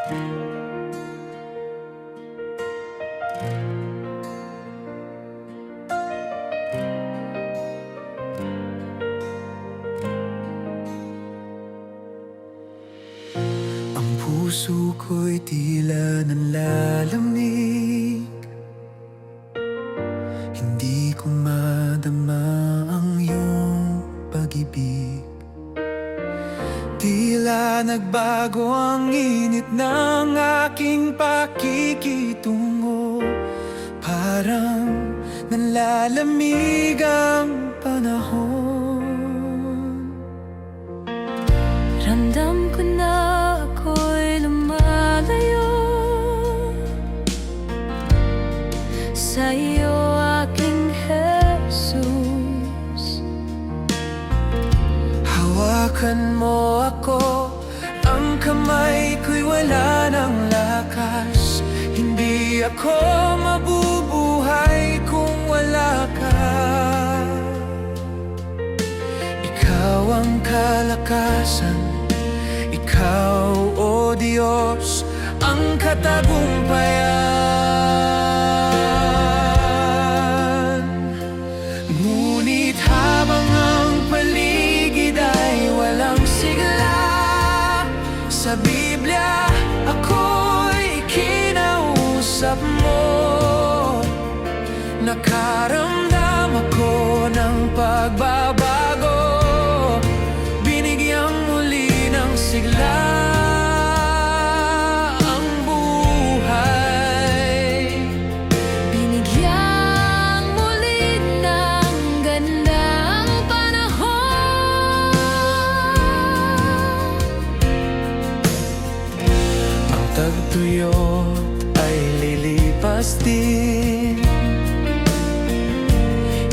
Ang puso ko'y tila nanlalamig, hindi ko madama ang iyong pag-ibig. Tila nagbago ang init ng aking pakikitungo, parang nanlalamig ang panahon. Ramdam ko na ako'y lumalayo sa iyo, aking Jesus. Hawakan mo ako, ang kamay ko'y wala ng lakas. Hindi ako mabubuhay kung wala ka. Ikaw ang kalakasan, ikaw, O Diyos, ang katagumpayan. Ngunit habang ang paligid ay walang sigla, sa Biblia ako'y kinausap mo. Nakaramdam ako ng pagbabago, binigyang muli ng sigla ang buhay. Binigyang muli ng ganda ang panahon. Ang tagtuyot ay lilipas din,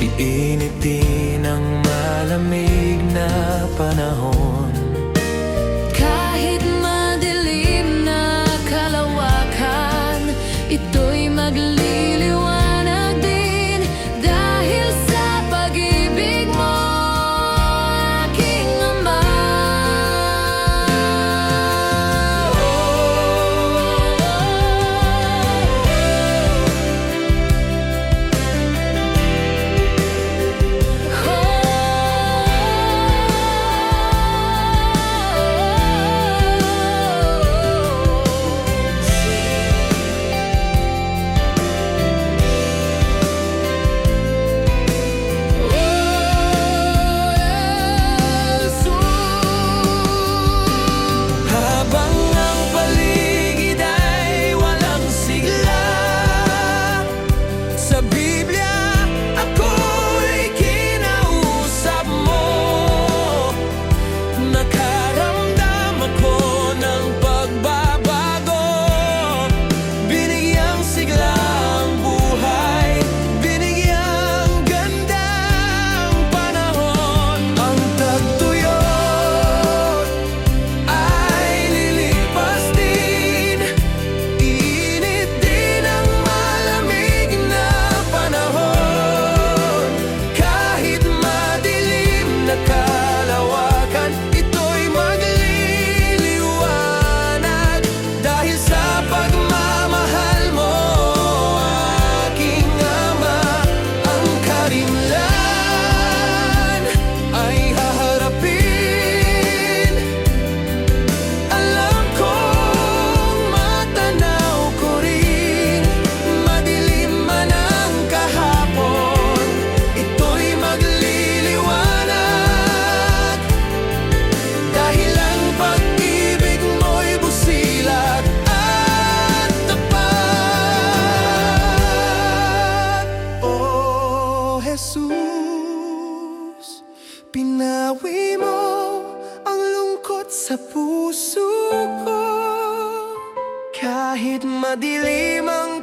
iinit din ang malamig na panahon. Kahit madilim na kalawakan, ito'y magliliwanag din dahil sa pag-ibig mo, aking Ama. Habang ang paligid ay walang sigla, sa Biblia ako'y kinausap mo. Nakaramdam ako ng pagbabago, binigyang sigla ang buhay, binigyang ganda ang panahon. Ang tagtuyot ay lilipas din, init din ang malamig na panahon. Kahit madilim na kalawakan, ito'y magliliwanag dahil sa pagmamahal mo, aking Ama. Ang karimlan ay haharapin, alam kong matanaw ko rin. Madilim man ang kahapon, ito'y magliliwanag dahil ang pag-ibig mo'y busilak at tapat. O Jesus, pinawi mo ang lungkot sa puso ko. Kahit madilim ang